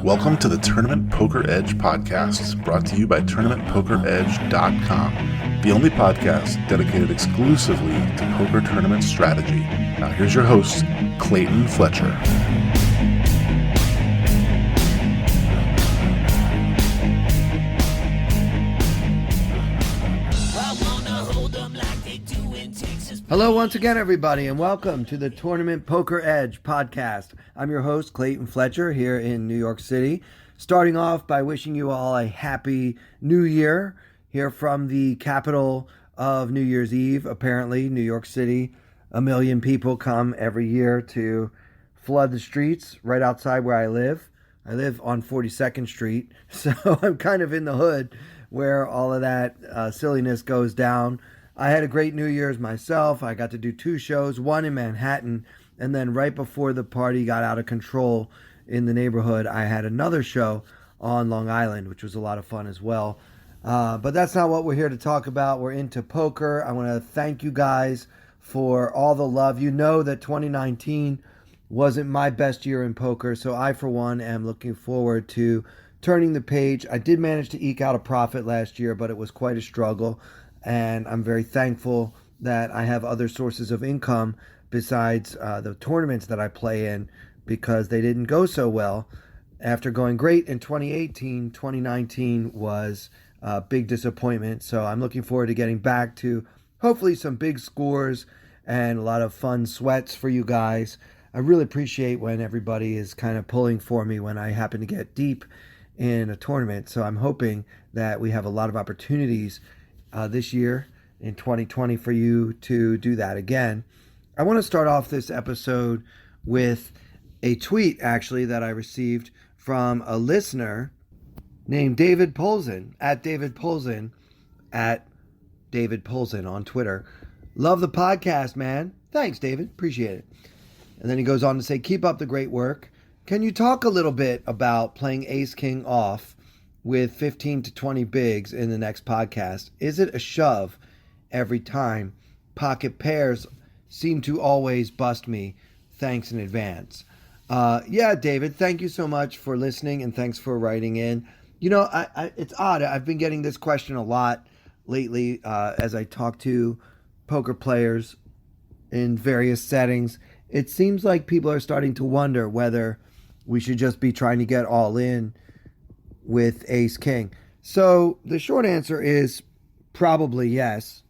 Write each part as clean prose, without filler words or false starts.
Welcome to the Tournament Poker Edge podcast, brought to you by TournamentPokerEdge.com, the only podcast dedicated exclusively to poker tournament strategy. Now here's your host, Clayton Fletcher. Hello once again, everybody, and welcome to the Tournament Poker Edge podcast. I'm your host, Clayton Fletcher, here in New York City. Starting off by wishing you all a happy new year here from the capital of New Year's Eve. Apparently, New York City, 1 million people come every year to flood the streets right outside where I live. I live on 42nd Street, so I'm kind of in the hood where all of that silliness goes down. I had a great New Year's myself. I got to do 2 shows, one in Manhattan, and then right before the party got out of control in the neighborhood, I had another show on Long Island, which was a lot of fun as well. But that's not what we're here to talk about. We're into poker. I want to thank you guys for all the love. You know that 2019 wasn't my best year in poker, so I, for one, am looking forward to turning the page. I did manage to eke out a profit last year, but it was quite a struggle. And I'm very thankful that I have other sources of income besides the tournaments that I play in, because they didn't go so well. After going great in 2018, 2019 was a big disappointment. So I'm looking forward to getting back to hopefully some big scores and a lot of fun sweats for you guys. I really appreciate when everybody is kind of pulling for me when I happen to get deep in a tournament. So I'm hoping that we have a lot of opportunities this year in 2020 for you to do that again. I want to start off this episode with a tweet actually that I received from a listener named David Polzin, at David Polzin on Twitter. Love the podcast, man. Thanks, David. Appreciate it. And then he goes on to say, keep up the great work. Can you talk a little bit about playing Ace King off with 15 to 20 bigs in the next podcast? Is it a shove every time? Pocket pairs seem to always bust me. Thanks in advance. Yeah, David, thank you so much for listening, and thanks for writing in. You know, it's odd. I've been getting this question a lot lately as I talk to poker players in various settings. It seems like people are starting to wonder whether we should just be trying to get all in with Ace King. So the short answer is probably yes.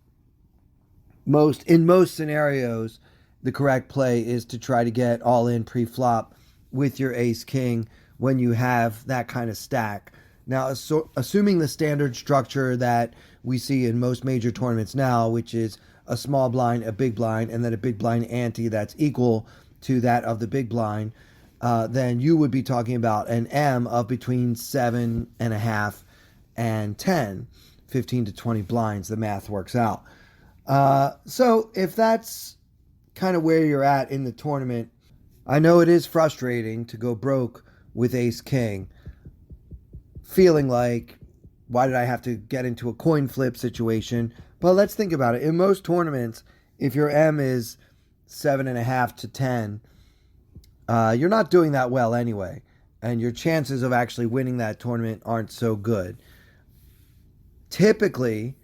In most scenarios, the correct play is to try to get all in pre-flop with your Ace King when you have that kind of stack. Now, assuming the standard structure that we see in most major tournaments now, which is a small blind, a big blind, and then a big blind ante that's equal to that of the big blind, then you would be talking about an M of between 7.5 and 10, 15 to 20 blinds. The math works out. So if that's kind of where you're at in the tournament, I know it is frustrating to go broke with Ace King, feeling like, why did I have to get into a coin flip situation? But let's think about it. In most tournaments, if your M is 7.5 to 10, you're not doing that well anyway, and your chances of actually winning that tournament aren't so good. Typically,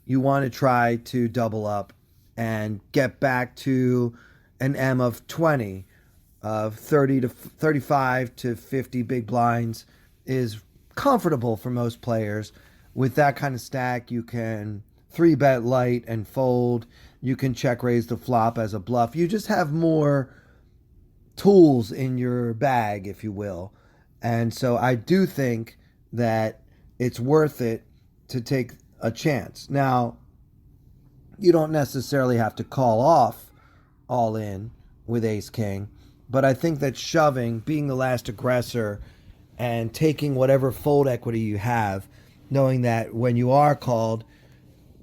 you want to try to double up and get back to an M of 20, of 30 to 35 to 50 big blinds is comfortable for most players. With that kind of stack, you can 3-bet light and fold. You can check raise the flop as a bluff. You just have more tools in your bag, if you will. And so I do think that it's worth it to take a chance. Now, you don't necessarily have to call off all in with Ace King, but I think that shoving, being the last aggressor, and taking whatever fold equity you have, knowing that when you are called,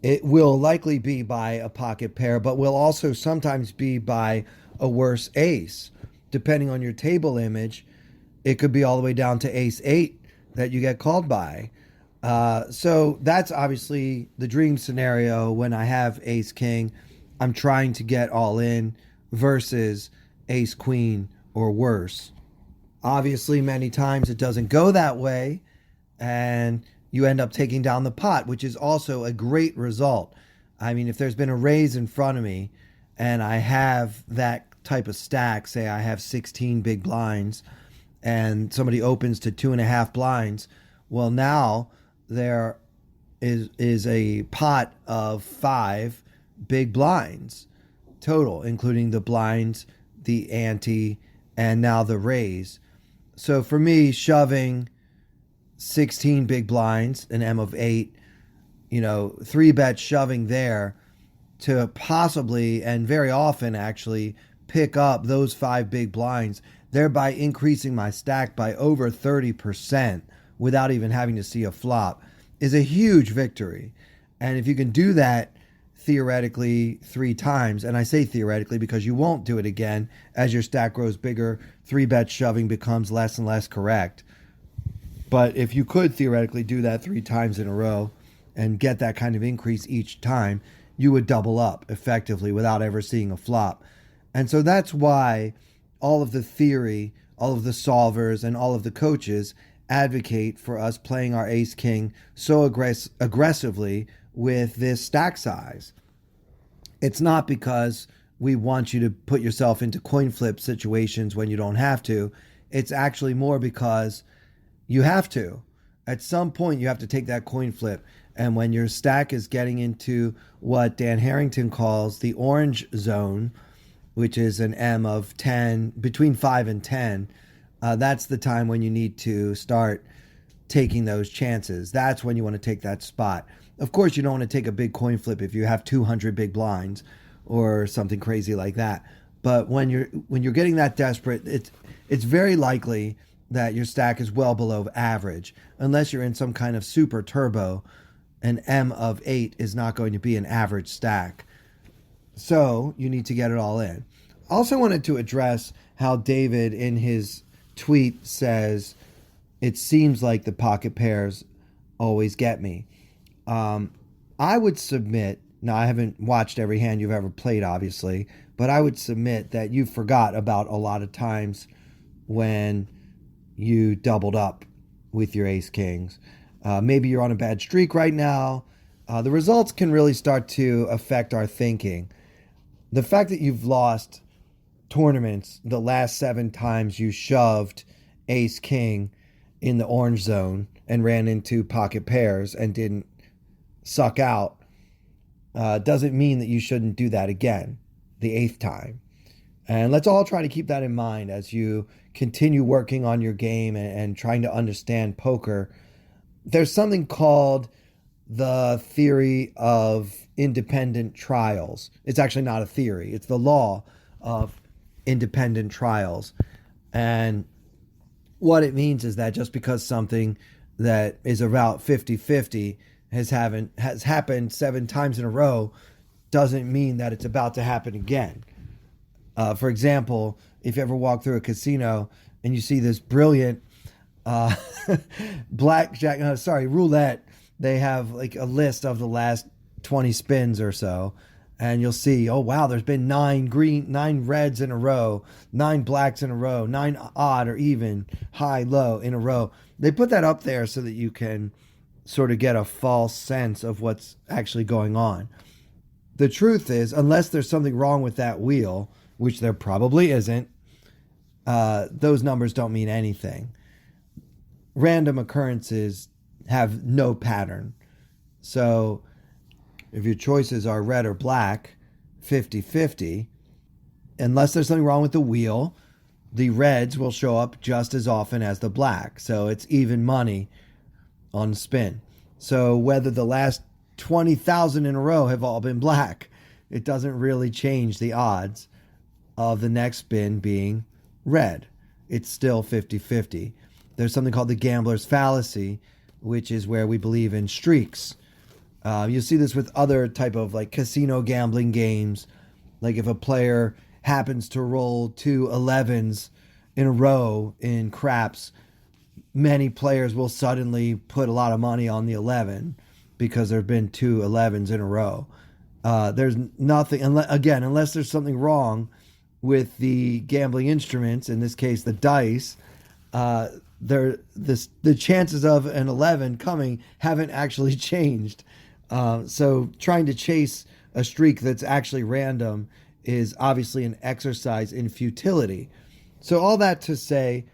it will likely be by a pocket pair, but will also sometimes be by a worse ace. Depending on your table image, it could be all the way down to ace 8 that you get called by. So that's obviously the dream scenario when I have ace king. I'm trying to get all in versus ace queen or worse. Obviously, many times it doesn't go that way, and you end up taking down the pot, which is also a great result. I mean, if there's been a raise in front of me and I have that type of stack, say I have 16 big blinds and somebody opens to 2.5 blinds, well, now there is a pot of 5 big blinds total, including the blinds, the ante, and now the raise. So for me, shoving 16 big blinds, an M of 8, 3-bet shoving there to possibly, and very often actually, pick up those 5 big blinds, thereby increasing my stack by over 30% without even having to see a flop, is a huge victory. And if you can do that theoretically 3 times, and I say theoretically because you won't do it again as your stack grows bigger, 3-bet shoving becomes less and less correct. But if you could theoretically do that 3 times in a row and get that kind of increase each time, you would double up effectively without ever seeing a flop. And so that's why all of the theory, all of the solvers, and all of the coaches advocate for us playing our ace king so aggressively with this stack size. It's not because we want you to put yourself into coin flip situations when you don't have to. It's actually more because you have to. At some point, you have to take that coin flip. And when your stack is getting into what Dan Harrington calls the orange zone, which is an M of 10, between 5 and 10, that's the time when you need to start taking those chances. That's when you want to take that spot. Of course, you don't want to take a big coin flip if you have 200 big blinds or something crazy like that. But when you're getting that desperate, it's very likely that your stack is well below average. Unless you're in some kind of super turbo, an M of 8 is not going to be an average stack. So you need to get it all in. Also wanted to address how David in his tweet says, it seems like the pocket pairs always get me. I would submit, now I haven't watched every hand you've ever played, obviously, but I would submit that you forgot about a lot of times when you doubled up with your ace kings. Maybe you're on a bad streak right now. The results can really start to affect our thinking. The fact that you've lost tournaments the last 7 times you shoved ace king in the orange zone and ran into pocket pairs and didn't suck out doesn't mean that you shouldn't do that again the 8th time. And let's all try to keep that in mind as you continue working on your game and trying to understand poker. There's something called the theory of independent trials. It's actually not a theory. It's the law of independent trials. And what it means is that just because something that is about 50-50 has happened 7 times in a row doesn't mean that it's about to happen again. For example, if you ever walk through a casino and you see this brilliant roulette, they have like a list of the last 20 spins or so, and you'll see, oh wow, there's been 9 reds in a row, 9 blacks in a row, 9 odd or even, high, low in a row. They put that up there so that you can sort of get a false sense of what's actually going on. The truth is, unless there's something wrong with that wheel, which there probably isn't, those numbers don't mean anything. Random occurrences have no pattern. So if your choices are red or black, 50-50, unless there's something wrong with the wheel, the reds will show up just as often as the black. So it's even money on spin. So whether the last 20,000 in a row have all been black, it doesn't really change the odds of the next spin being red. It's still 50-50. There's something called the gambler's fallacy, which is where we believe in streaks. You see this with other type of like casino gambling games. Like if a player happens to roll 2 11s in a row in craps, many players will suddenly put a lot of money on the 11 because there have been 2 11s in a row. There's nothing, unless there's something wrong with the gambling instruments, in this case the dice, the chances of an 11 coming haven't actually changed. So trying to chase a streak that's actually random is obviously an exercise in futility. So all that to say,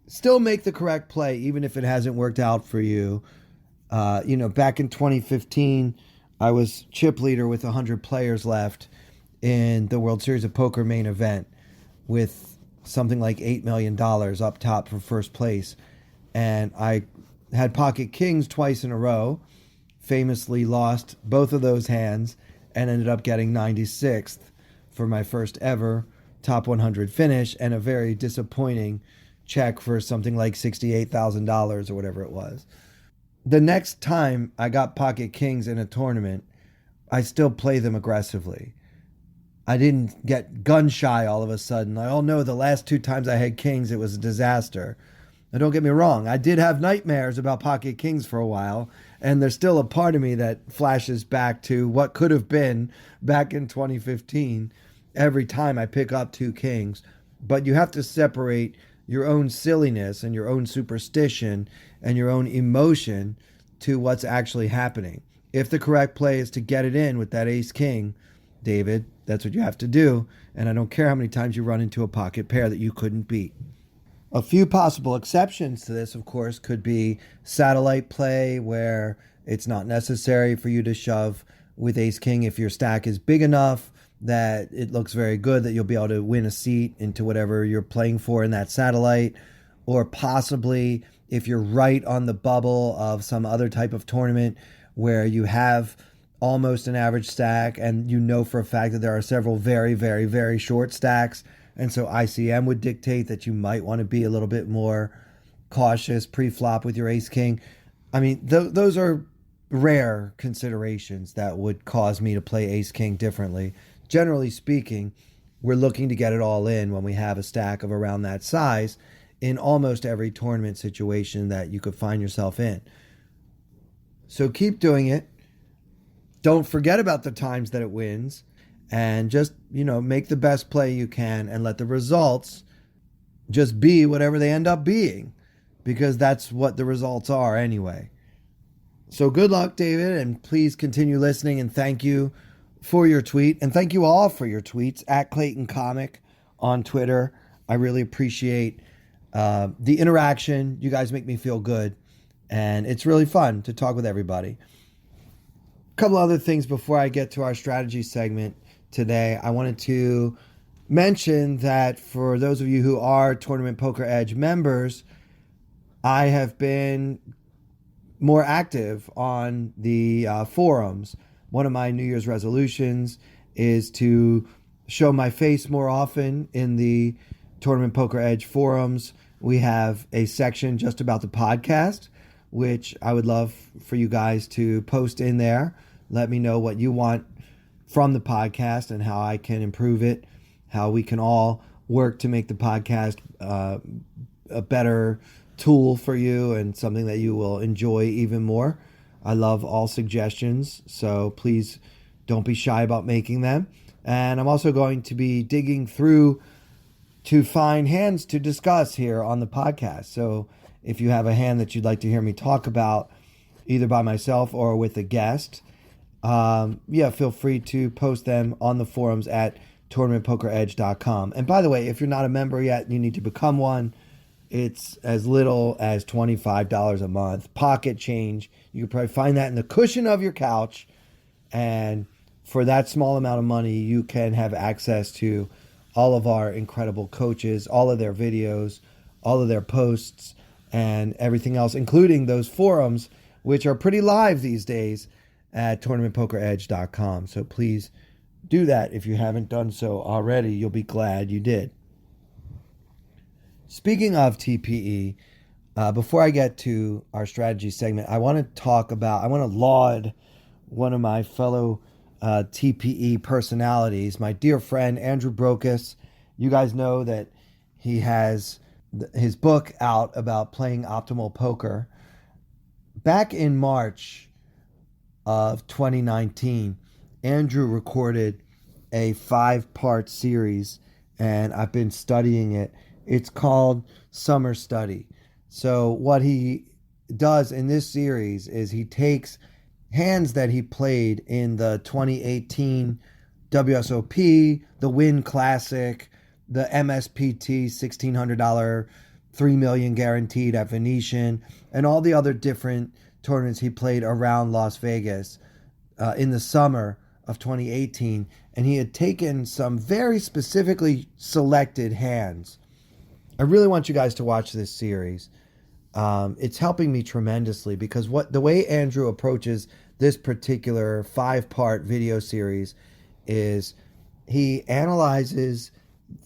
still make the correct play even if it hasn't worked out for you. Back in 2015, I was chip leader with 100 players left in the World Series of Poker main event with something like $8 million up top for first place. And I had pocket kings twice in a row, famously lost both of those hands, and ended up getting 96th for my first ever top 100 finish, and a very disappointing check for something like $68,000 or whatever it was. The next time I got pocket kings in a tournament, I still play them aggressively. I didn't get gun shy all of a sudden. I all know the last 2 times I had kings, it was a disaster. Now, don't get me wrong, I did have nightmares about pocket kings for a while, and there's still a part of me that flashes back to what could have been back in 2015 every time I pick up 2 kings. But you have to separate your own silliness and your own superstition and your own emotion to what's actually happening. If the correct play is to get it in with that ace king, David, that's what you have to do. And I don't care how many times you run into a pocket pair that you couldn't beat. A few possible exceptions to this, of course, could be satellite play, where it's not necessary for you to shove with ace king if your stack is big enough that it looks very good that you'll be able to win a seat into whatever you're playing for in that satellite. Or possibly if you're right on the bubble of some other type of tournament where you have almost an average stack and you know for a fact that there are several very, very, very short stacks. And so ICM would dictate that you might want to be a little bit more cautious pre-flop with your ace king. I mean, those are rare considerations that would cause me to play ace king differently. Generally speaking, we're looking to get it all in when we have a stack of around that size in almost every tournament situation that you could find yourself in. So keep doing it. Don't forget about the times that it wins, and just, make the best play you can and let the results just be whatever they end up being, because that's what the results are anyway. So good luck, David, and please continue listening, and thank you for your tweet, and thank you all for your tweets at Clayton Comic on Twitter. I really appreciate the interaction. You guys make me feel good, and it's really fun to talk with everybody. A couple other things before I get to our strategy segment today. I wanted to mention that for those of you who are Tournament Poker Edge members, I have been more active on the forums. One of my New Year's resolutions is to show my face more often in the Tournament Poker Edge forums. We have a section just about the podcast, which I would love for you guys to post in there. Let me know what you want from the podcast and how I can improve it, how we can all work to make the podcast a better tool for you and something that you will enjoy even more. I love all suggestions, so please don't be shy about making them. And I'm also going to be digging through to find hands to discuss here on the podcast. So if you have a hand that you'd like to hear me talk about, either by myself or with a guest, feel free to post them on the forums at tournamentpokeredge.com. And by the way, if you're not a member yet, you need to become one. It's as little as $25 a month, pocket change. You can probably find that in the cushion of your couch. And for that small amount of money, you can have access to all of our incredible coaches, all of their videos, all of their posts, and everything else, including those forums, which are pretty live these days at tournamentpokeredge.com. So please do that if you haven't done so already. You'll be glad you did. Speaking of TPE, before I get to our strategy segment, I want to laud one of my fellow TPE personalities, my dear friend, Andrew Brokus. You guys know that he has his book out about playing optimal poker. Back in March of 2019, Andrew recorded a 5-part series and I've been studying it. It's called Summer Study. So what he does in this series is he takes hands that he played in the 2018 WSOP, the Win Classic, the MSPT $1,600 $3 million guaranteed at Venetian, and all the other different tournaments he played around Las Vegas in the summer of 2018. And he had taken some very specifically selected hands. I really want you guys to watch this series. It's helping me tremendously because the way Andrew approaches this particular 5-part video series is he analyzes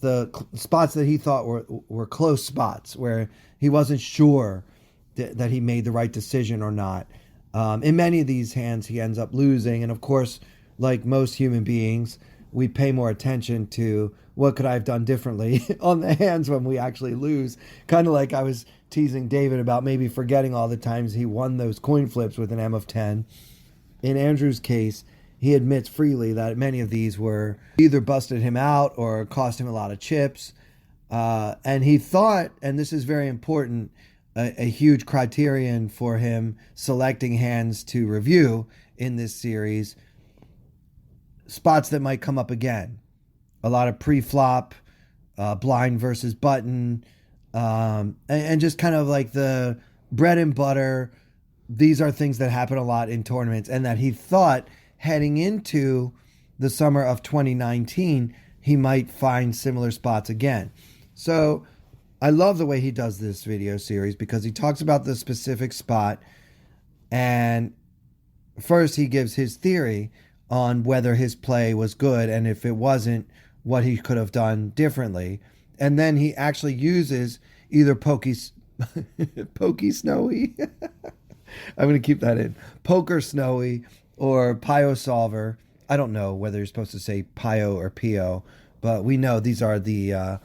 the spots that he thought were close spots where he wasn't sure that he made the right decision or not. In many of these hands, he ends up losing. And of course, like most human beings, we pay more attention to what could I have done differently on the hands when we actually lose. Kind of like I was teasing David about maybe forgetting all the times he won those coin flips with an M of 10. In Andrew's case, he admits freely that many of these were either busted him out or cost him a lot of chips. And he thought, and this is very important, a huge criterion for him selecting hands to review in this series, spots that might come up again. A lot of pre-flop, blind versus button, and just kind of like the bread and butter. These are things that happen a lot in tournaments, and that he thought heading into the summer of 2019, he might find similar spots again. So I love the way he does this video series because he talks about the specific spot, and first he gives his theory on whether his play was good, and if it wasn't, what he could have done differently. And then he actually uses either Pokey Snowy, I'm going to keep that in, Poker Snowy, or Pio Solver. I don't know whether you're supposed to say Pio or Pio, but we know these are the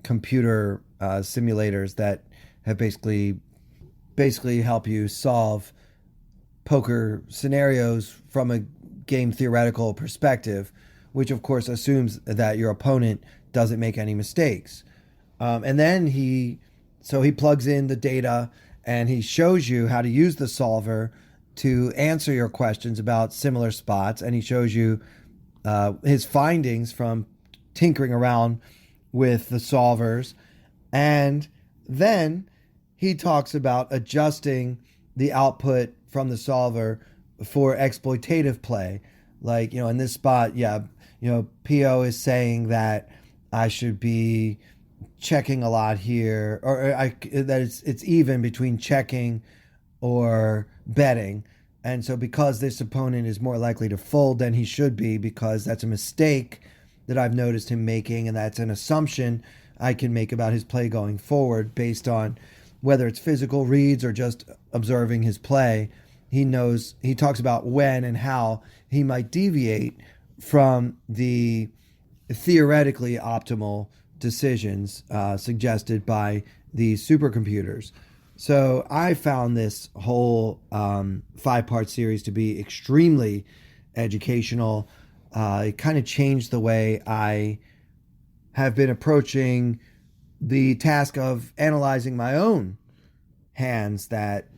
computer simulators that have basically help you solve poker scenarios from a game theoretical perspective, which of course assumes that your opponent doesn't make any mistakes. And then he plugs in the data and he shows you how to use the solver to answer your questions about similar spots. And he shows you his findings from tinkering around with the solvers. And then he talks about adjusting the output from the solver for exploitative play. Like, in this spot, P.O. is saying that I should be checking a lot here, or that it's even between checking or betting. And so because this opponent is more likely to fold than he should be, because that's a mistake that I've noticed him making, and that's an assumption I can make about his play going forward based on whether it's physical reads or just observing his play. He talks about when and how he might deviate from the theoretically optimal decisions suggested by these supercomputers. So I found this whole 5-part series to be extremely educational. It kind of changed the way I have been approaching the task of analyzing my own hands that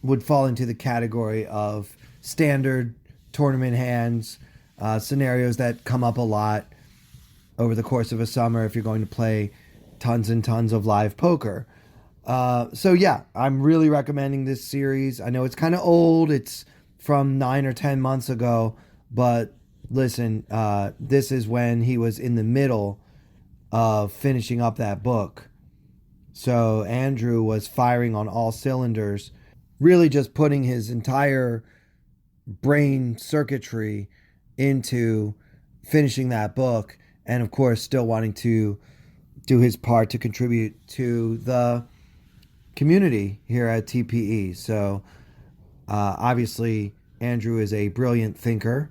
would fall into the category of standard tournament hands, scenarios that come up a lot over the course of a summer if you're going to play tons and tons of live poker. So yeah, I'm really recommending this series. I know it's kind of old. It's from 9 or 10 months ago, but listen, this is when he was in the middle of finishing up that book. So Andrew was firing on all cylinders, really just putting his entire brain circuitry into finishing that book, and of course still wanting to do his part to contribute to the community here at TPE. So obviously Andrew is a brilliant thinker.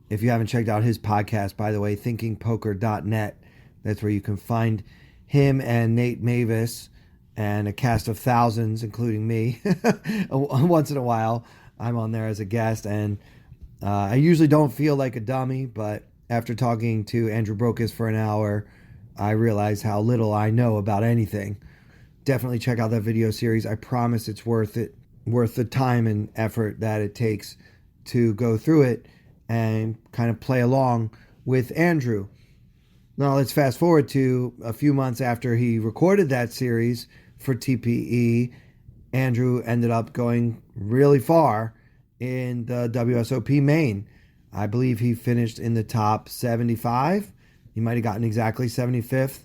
If you haven't checked out his podcast, by the way, thinkingpoker.net, that's where you can find him and Nate Mavis and a cast of thousands, including me. Once in a while, I'm on there as a guest, and I usually don't feel like a dummy, but after talking to Andrew Brokus for an hour, I realized how little I know about anything. Definitely check out that video series. I promise it's worth it, worth the time and effort that it takes to go through it and kind of play along with Andrew. Now let's fast forward to a few months after he recorded that series for TPE. Andrew ended up going really far in the WSOP main. I believe he finished in the top 75. He might have gotten exactly 75th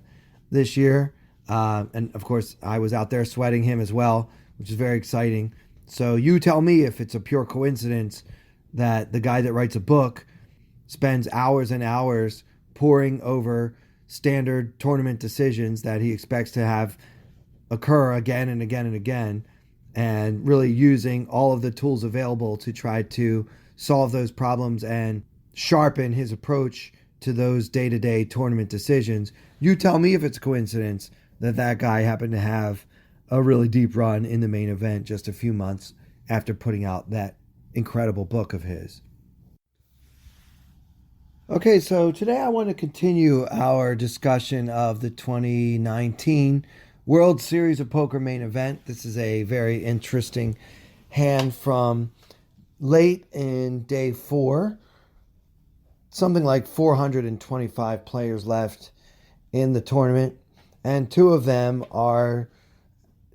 this year. And of course, I was out there sweating him as well, which is very exciting. So you tell me if it's a pure coincidence that the guy that writes a book spends hours and hours poring over standard tournament decisions that he expects to have occur again and again and again, and really using all of the tools available to try to solve those problems and sharpen his approach to those day-to-day tournament decisions. You tell me if it's a coincidence that that guy happened to have a really deep run in the main event just a few months after putting out that incredible book of his. Okay, so today I want to continue our discussion of the 2019 World Series of Poker main event. This is a very interesting hand from late in day 4. Something like 425 players left in the tournament, and two of them are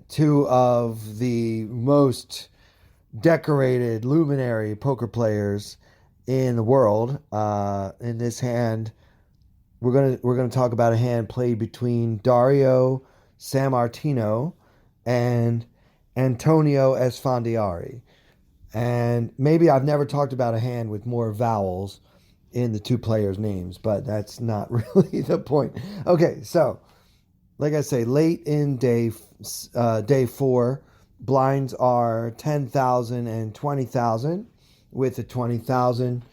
two of the most decorated luminary poker players in the world. In this hand, we're gonna talk about a hand played between Dario Sammartino and Antonio Esfandiari. And maybe I've never talked about a hand with more vowels in the two players' names, but that's not really the point. Okay, so like I say, late in day 4, blinds are 10,000 and 20,000, with a 20,000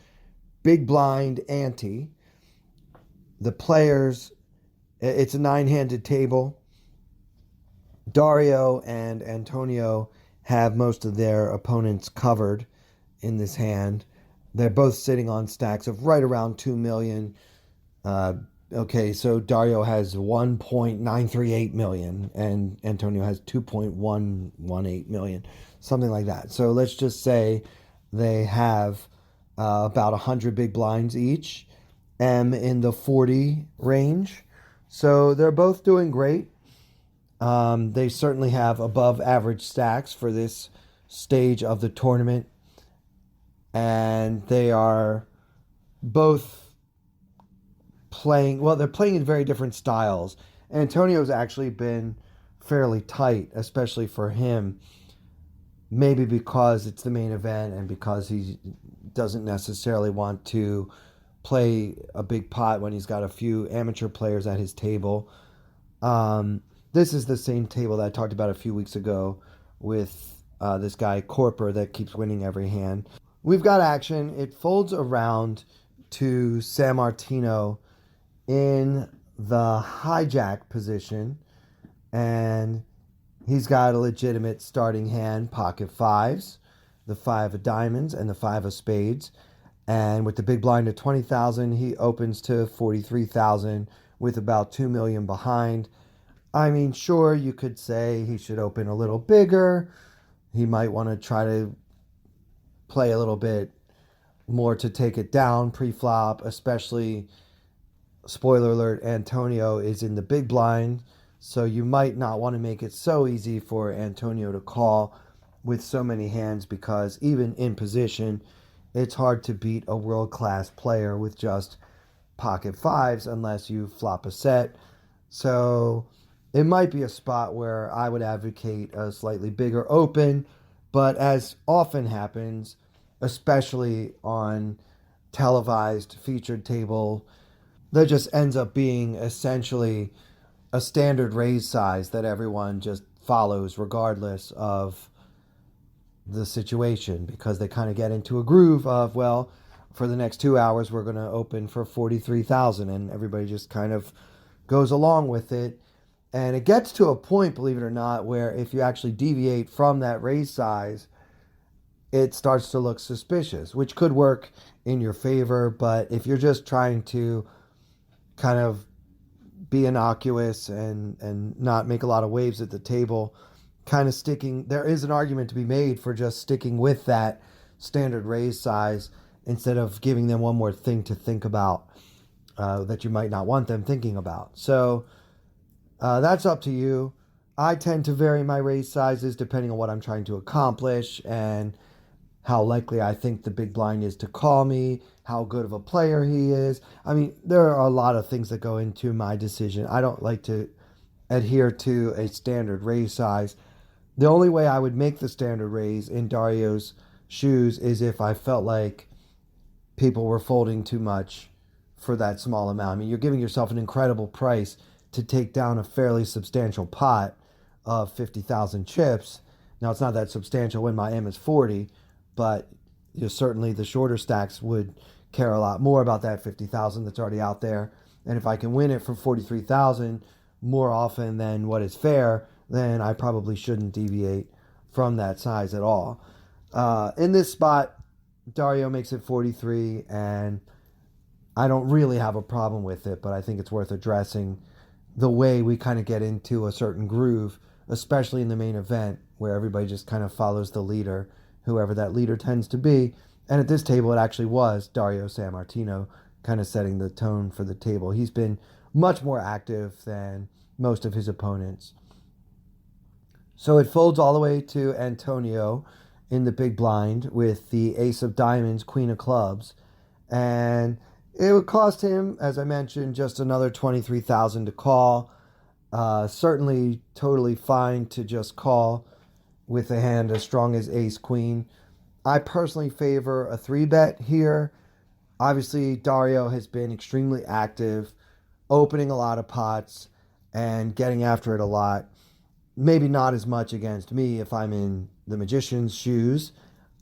big blind ante. The players, it's a 9-handed table. Dario and Antonio have most of their opponents covered in this hand. They're both sitting on stacks of right around 2 million. Okay, so Dario has 1.938 million and Antonio has 2.118 million, something like that. So let's just say they have about 100 big blinds each, M in the 40 range. So they're both doing great. They certainly have above average stacks for this stage of the tournament. And they are both playing, well, they're playing in very different styles. Antonio's actually been fairly tight, especially for him. Maybe because it's the main event and because he doesn't necessarily want to play a big pot when he's got a few amateur players at his table. This is the same table that I talked about a few weeks ago with this guy, Corper, that keeps winning every hand. We've got action. It folds around to Sammartino in the hijack position, and he's got a legitimate starting hand, pocket fives, the 5 of diamonds and the 5 of spades. And with the big blind of 20,000, he opens to 43,000 with about 2 million behind. I mean, sure, you could say he should open a little bigger. He might want to try to play a little bit more to take it down pre-flop, especially, spoiler alert, Antonio is in the big blind. So you might not want to make it so easy for Antonio to call with so many hands, because even in position, it's hard to beat a world-class player with just pocket fives unless you flop a set. So it might be a spot where I would advocate a slightly bigger open, but as often happens, especially on televised featured table, that just ends up being essentially a standard raise size that everyone just follows regardless of the situation, because they kind of get into a groove of, well, for the next 2 hours we're going to open for 43,000, and everybody just kind of goes along with it. And it gets to a point, believe it or not, where if you actually deviate from that raise size, it starts to look suspicious, which could work in your favor. But if you're just trying to kind of be innocuous and not make a lot of waves at the table, kind of sticking, there is an argument to be made for just sticking with that standard raise size instead of giving them one more thing to think about that you might not want them thinking about. So that's up to you. I tend to vary my raise sizes depending on what I'm trying to accomplish and how likely I think the big blind is to call me, how good of a player he is. I mean, there are a lot of things that go into my decision. I don't like to adhere to a standard raise size. The only way I would make the standard raise in Dario's shoes is if I felt like people were folding too much for that small amount. I mean, you're giving yourself an incredible price to take down a fairly substantial pot of 50,000 chips. Now, it's not that substantial when my M is 40, but certainly the shorter stacks would care a lot more about that 50,000 that's already out there. And if I can win it for 43,000 more often than what is fair, then I probably shouldn't deviate from that size at all. In this spot, Dario makes it 43, and I don't really have a problem with it, but I think it's worth addressing the way we kind of get into a certain groove, especially in the main event, where everybody just kind of follows the leader, whoever that leader tends to be. And at this table, it actually was Dario Sammartino kind of setting the tone for the table. He's been much more active than most of his opponents. So it folds all the way to Antonio in the big blind with the ace of diamonds, queen of clubs. And it would cost him, as I mentioned, just another 23,000 to call. Certainly totally fine to just call with a hand as strong as ace queen. I personally favor a 3-bet here. Obviously, Dario has been extremely active, opening a lot of pots and getting after it a lot. Maybe not as much against me if I'm in the magician's shoes.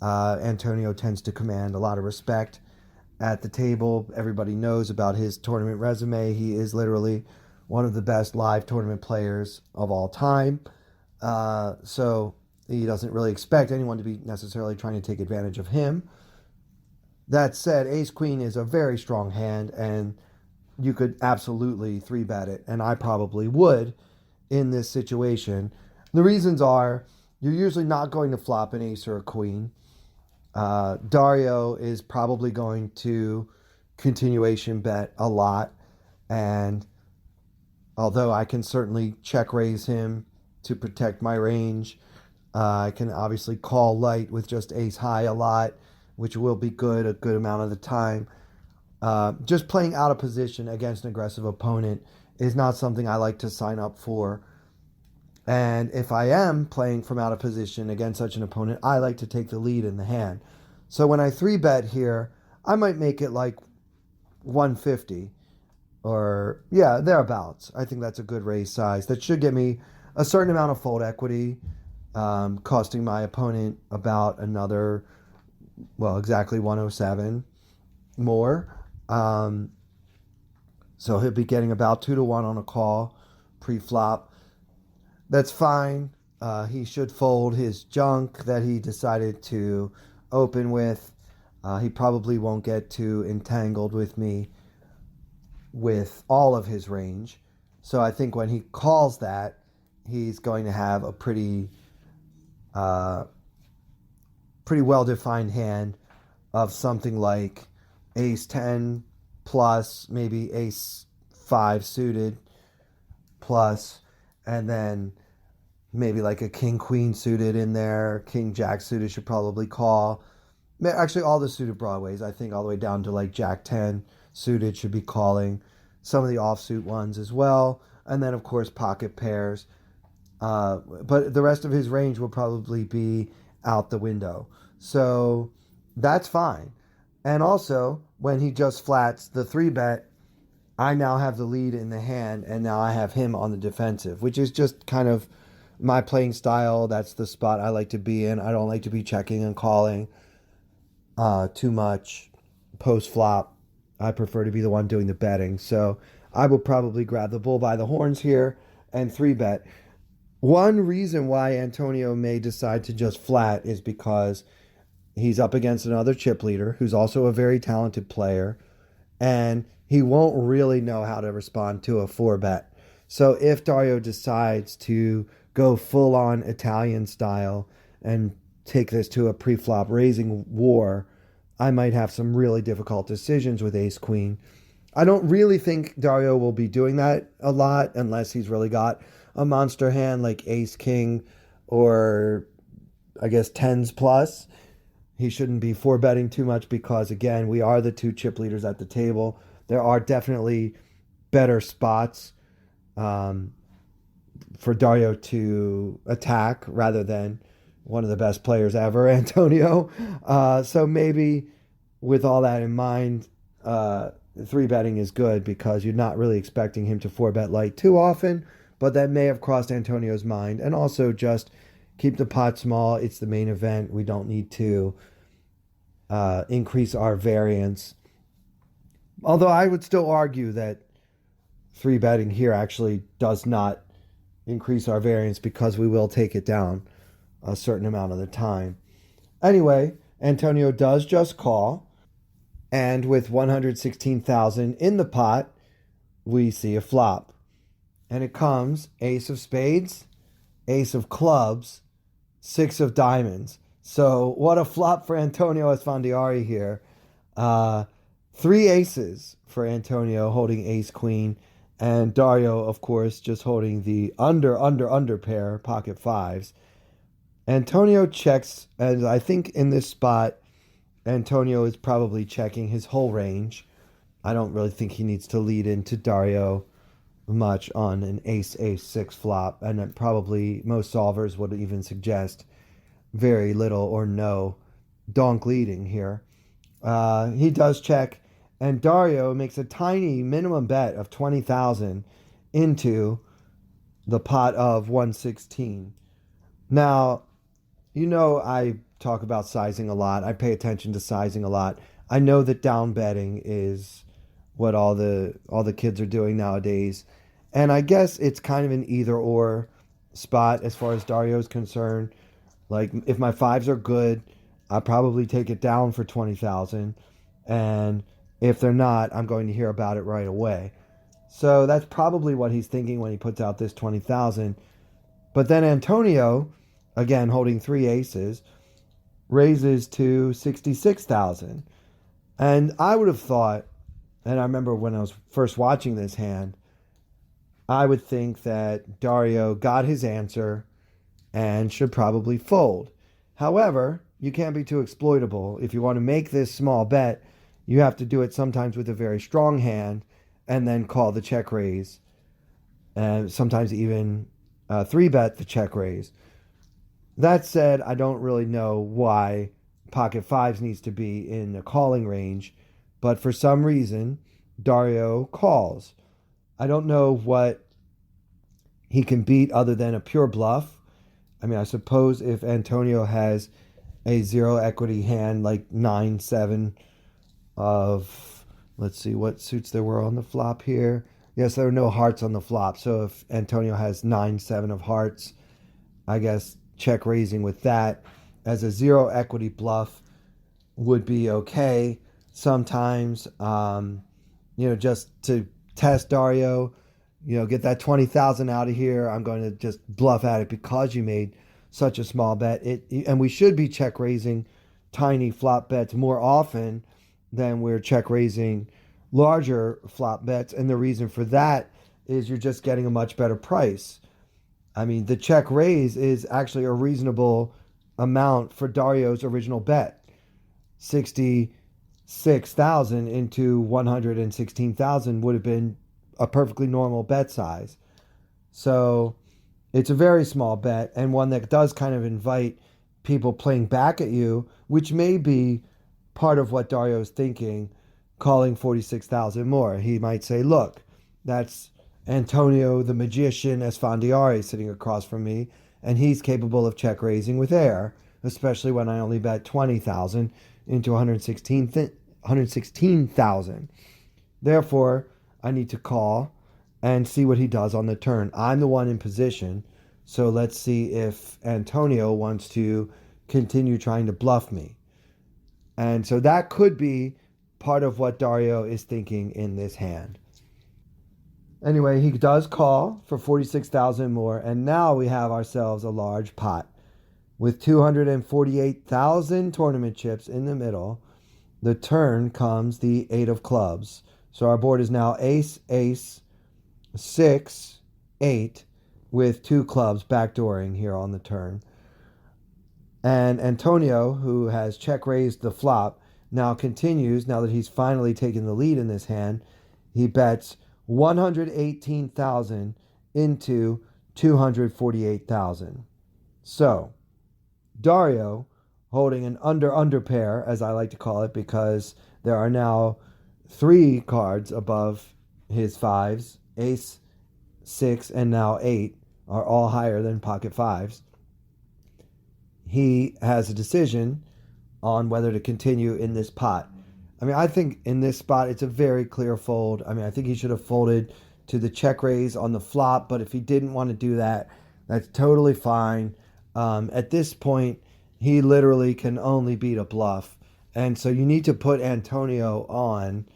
Antonio tends to command a lot of respect at the table. Everybody knows about his tournament resume. He is literally one of the best live tournament players of all time. So he doesn't really expect anyone to be necessarily trying to take advantage of him. That said, ace queen is a very strong hand, and you could absolutely 3-bet it, and I probably would in this situation. The reasons are, you're usually not going to flop an ace or a queen. Dario is probably going to continuation bet a lot, and although I can certainly check raise him to protect my range, I can obviously call light with just ace high a lot, which will be good a good amount of the time. Just playing out of position against an aggressive opponent is not something I like to sign up for. And if I am playing from out of position against such an opponent, I like to take the lead in the hand. So when I 3-bet here, I might make it like 150 or, yeah, thereabouts. I think that's a good raise size. That should get me a certain amount of fold equity, costing my opponent about another, well, exactly 107 more. So he'll be getting about 2-1 on a call pre-flop. That's fine. He should fold his junk that he decided to open with. He probably won't get too entangled with me with all of his range. So I think when he calls that, he's going to have a pretty well-defined hand of something like ace 10 plus, maybe ace 5 suited plus, and then maybe like a king queen suited in there. King jack suited should probably call. Actually, all the suited broadways, I think all the way down to like jack 10 suited should be calling. Some of the offsuit ones as well. And then, of course, pocket pairs. But the rest of his range will probably be out the window. So that's fine. And also, when he just flats the 3-bet, I now have the lead in the hand, and now I have him on the defensive, which is just kind of my playing style. That's the spot I like to be in. I don't like to be checking and calling too much post-flop. I prefer to be the one doing the betting. So I will probably grab the bull by the horns here and 3-bet. One reason why Antonio may decide to just flat is because he's up against another chip leader who's also a very talented player, and he won't really know how to respond to a 4-bet. So if Dario decides to go full-on Italian style and take this to a pre-flop raising war, I might have some really difficult decisions with ace-queen. I don't really think Dario will be doing that a lot unless he's really got a monster hand like ace-king or, I guess, tens plus. He shouldn't be 4-betting too much because, again, we are the two chip leaders at the table. There are definitely better spots for Dario to attack rather than one of the best players ever, Antonio. So maybe with all that in mind, 3-betting is good because you're not really expecting him to 4-bet light too often, but that may have crossed Antonio's mind. And also just keep the pot small. It's the main event. We don't need to increase our variance. Although I would still argue that 3-betting here actually does not increase our variance because we will take it down a certain amount of the time. Anyway, Antonio does just call, and with 116,000 in the pot, we see a flop. And it comes ace of spades, ace of clubs, 6 of diamonds. So what a flop for Antonio Esfandiari here. 3 aces for Antonio holding ace queen, and Dario, of course, just holding the under pair, pocket fives. Antonio checks, and I think in this spot, Antonio is probably checking his whole range. I don't really think he needs to lead into Dario much on an ace-6 flop, and then probably most solvers would even suggest very little or no donk leading here. He does check, and Dario makes a tiny minimum bet of 20,000 into the pot of 116. Now, you know I talk about sizing a lot. I pay attention to sizing a lot. I know that down betting is what all the kids are doing nowadays, and I guess it's kind of an either or spot as far as Dario's concerned. Like, if my fives are good, I'll probably take it down for 20,000, and if they're not, I'm going to hear about it right away. So that's probably what he's thinking when he puts out this 20,000. But then Antonio, again holding 3 aces, raises to 66,000. And I would have thought, and I remember when I was first watching this hand, I would think that Dario got his answer and should probably fold. However, you can't be too exploitable. If you want to make this small bet, you have to do it sometimes with a very strong hand and then call the check raise. And sometimes even 3-bet the check raise. That said, I don't really know why pocket fives needs to be in the calling range, but for some reason, Dario calls. I don't know what he can beat other than a pure bluff. I mean, I suppose if Antonio has a 0 equity hand like 9-7 of, let's see what suits there were on the flop here. Yes, there were no hearts on the flop. So if Antonio has 9-7 of hearts, I guess check raising with that as a 0 equity bluff would be okay. Sometimes, just to test Dario, get that 20,000 out of here. I'm going to just bluff at it because you made such a small bet. And we should be check raising tiny flop bets more often than we're check raising larger flop bets. And the reason for that is you're just getting a much better price. I mean, the check raise is actually a reasonable amount for Dario's original bet. 66,000 into 116,000 would have been a perfectly normal bet size. So it's a very small bet, and one that does kind of invite people playing back at you, which may be part of what Dario's thinking, calling 46,000 more. He might say, look, that's Antonio the magician Esfandiari sitting across from me, and he's capable of check raising with air, especially when I only bet 20,000 into 116,000. Therefore, I need to call and see what he does on the turn. I'm the one in position, so let's see if Antonio wants to continue trying to bluff me. And so that could be part of what Dario is thinking in this hand. Anyway, he does call for 46,000 more, and now we have ourselves a large pot with 248,000 tournament chips in the middle. The turn comes the 8 of clubs. So our board is now ace, ace, 6, 8, with 2 clubs backdooring here on the turn. And Antonio, who has check raised the flop, now continues, now that he's finally taken the lead in this hand. He bets 118,000 into 248,000. So Dario, holding an under pair, as I like to call it, because there are now 3 cards above his fives, ace, 6, and now 8 are all higher than pocket fives. He has a decision on whether to continue in this pot. I mean, I think in this spot, it's a very clear fold. I mean, I think he should have folded to the check raise on the flop, but if he didn't want to do that, that's totally fine. At this point, he literally can only beat a bluff. And so you need to put Antonio on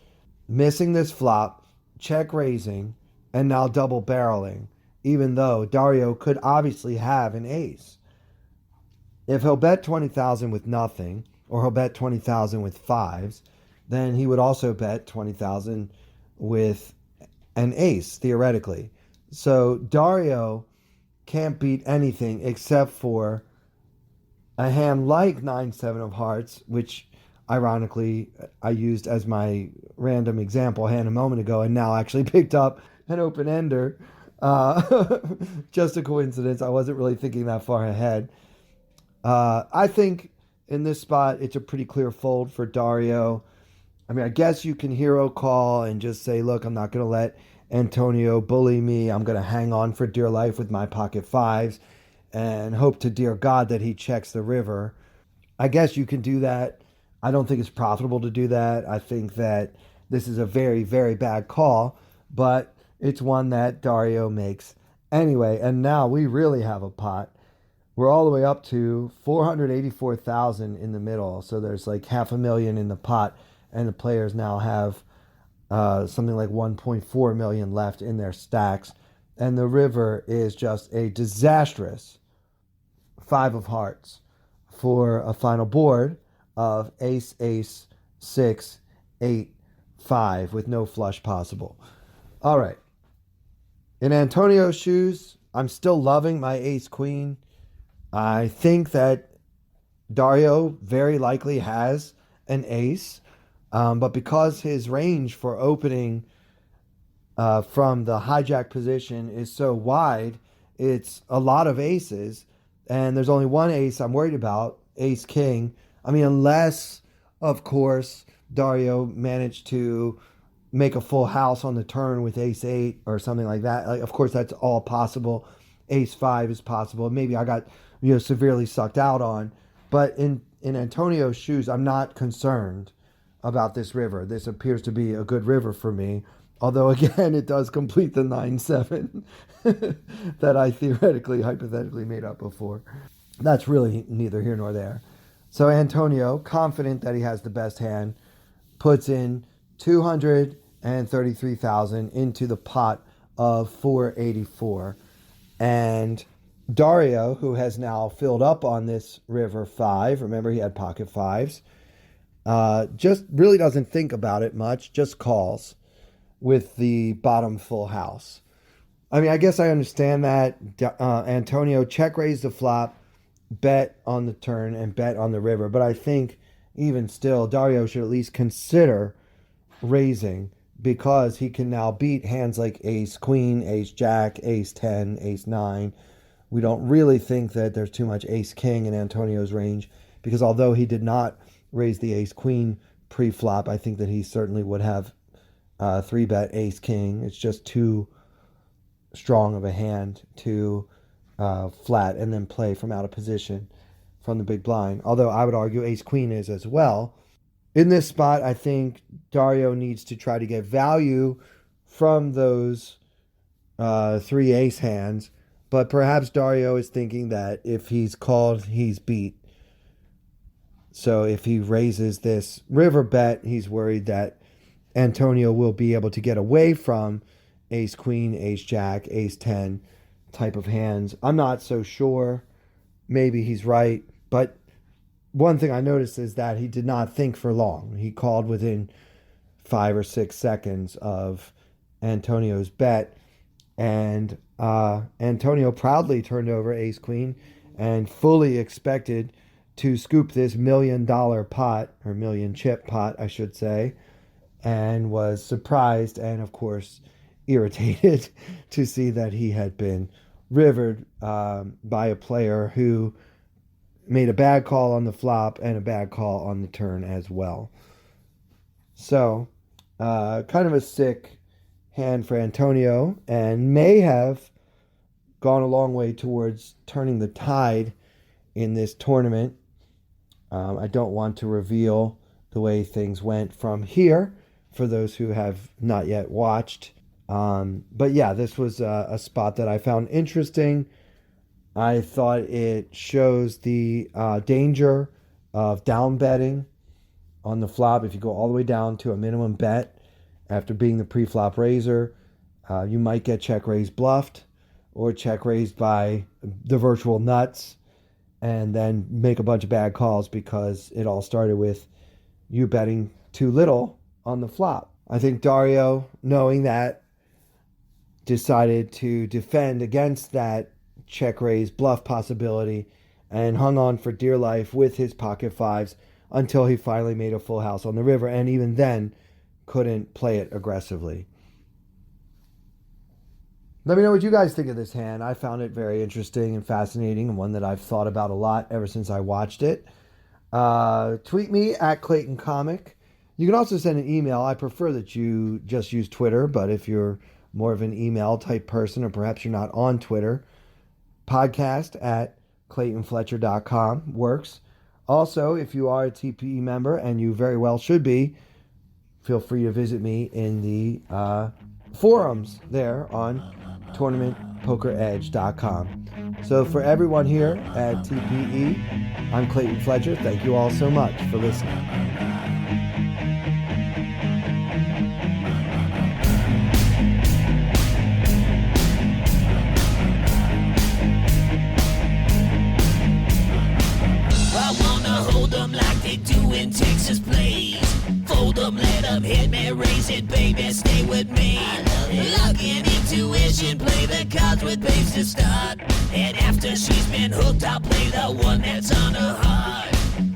missing this flop, check raising, and now double barreling, even though Dario could obviously have an ace. If he'll bet 20,000 with nothing, or he'll bet 20,000 with fives, then he would also bet 20,000 with an ace, theoretically. So Dario can't beat anything except for a hand like 9-7 of hearts, which ironically I used as my random example hand a moment ago and now actually picked up an open-ender. Just a coincidence. I wasn't really thinking that far ahead. I think in this spot, it's a pretty clear fold for Dario. I mean, I guess you can hero call and just say, look, I'm not going to let Antonio bully me. I'm going to hang on for dear life with my pocket fives and hope to dear God that he checks the river. I guess you can do that. I don't think it's profitable to do that. I think that this is a very, very bad call, but it's one that Dario makes anyway. And now we really have a pot. We're all the way up to 484,000 in the middle. So there's like $500,000 in the pot, and the players now have something like 1.4 million left in their stacks. And the river is just a disastrous 5 of hearts for a final board of ace, ace, 6, 8, 5 with no flush possible. All right. In Antonio's shoes, I'm still loving my ace queen. I think that Dario very likely has an ace, but because his range for opening from the hijack position is so wide, it's a lot of aces, and there's only one ace I'm worried about, ace king. I mean, unless, of course, Dario managed to make a full house on the turn with ace 8 or something like that. Like, of course, that's all possible. Ace 5 is possible. Maybe I got severely sucked out on. But in Antonio's shoes, I'm not concerned about this river. This appears to be a good river for me. Although, again, it does complete the 9-7 that I theoretically, hypothetically made up before. That's really neither here nor there. So Antonio, confident that he has the best hand, puts in 233,000 into the pot of 484. And Dario, who has now filled up on this river 5, remember he had pocket fives, just really doesn't think about it much, just calls with the bottom full house. I mean, I guess I understand that. Antonio check raised the flop, bet on the turn, and bet on the river. But I think even still, Dario should at least consider raising, because he can now beat hands like ace queen, ace jack, ace 10, ace 9. We don't really think that there's too much ace king in Antonio's range, because although he did not raise the ace queen pre-flop, I think that he certainly would have 3-bet ace king. It's just too strong of a hand to flat and then play from out of position from the big blind. Although I would argue ace queen is as well. In this spot, I think Dario needs to try to get value from those 3 ace hands. But perhaps Dario is thinking that if he's called, he's beat. So if he raises this river bet, he's worried that Antonio will be able to get away from ace queen, ace jack, ace 10 type of hands. I'm not so sure. Maybe he's right. But one thing I noticed is that he did not think for long. He called within 5 or 6 seconds of Antonio's bet. And Antonio proudly turned over ace queen and fully expected to scoop this $1 million pot, or million chip pot, I should say, and was surprised and, of course, irritated to see that he had been rivered by a player who made a bad call on the flop and a bad call on the turn as well. So, kind of a sick hand for Antonio, and may have gone a long way towards turning the tide in this tournament. I don't want to reveal the way things went from here for those who have not yet watched. But yeah, this was a spot that I found interesting. I thought it shows the danger of down betting on the flop. If you go all the way down to a minimum bet after being the pre-flop raiser, you might get check raised bluffed or check raised by the virtual nuts, and then make a bunch of bad calls because it all started with you betting too little on the flop. I think Dario, knowing that, decided to defend against that check raise bluff possibility and hung on for dear life with his pocket fives until he finally made a full house on the river, and even then couldn't play it aggressively. Let me know what you guys think of this hand. I found it very interesting and fascinating, and one that I've thought about a lot ever since I watched it. Tweet me at Clayton Comic. You can also send an email. I prefer that you just use Twitter, but if you're more of an email type person, or perhaps you're not on Twitter, podcast at ClaytonFletcher.com works. Also, if you are a TPE member, and you very well should be, feel free to visit me in the forums there on tournamentpokeredge.com. So for everyone here at TPE, I'm Clayton Fletcher. Thank you all so much for listening. I wanna hold them like they do in Texas plays. Fold them, let them hit me, raise it, baby, stay with me. Luck and intuition, play the cards with babes to start. And after she's been hooked, I'll play the one that's on her heart.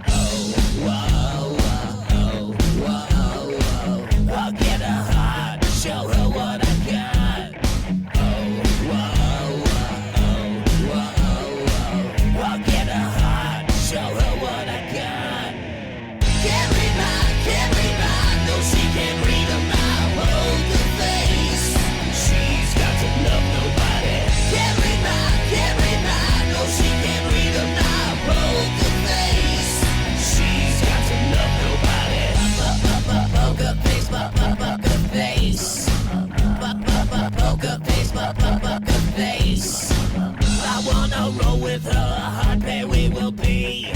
Oh, whoa, whoa, whoa, whoa. I'll get her heart, show her what I got. Oh, whoa, whoa, whoa, whoa. I'll get her heart, show her what I got. Can't read mine, no she can't read a mile. Poker face, she's got to love nobody. Can't read mine, no she can't read a mile. Poker face, she's got to love nobody. Poker face, poker face. Poker face, poker face. I wanna roll with her, a hard pair we will be.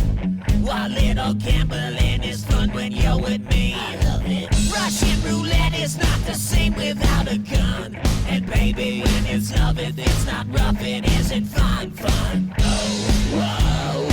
While little gambling is fun when you're with me. I love it. Russian roulette is not the same without a gun. And baby, when it's love, if it's not rough, it isn't fun. Oh, whoa,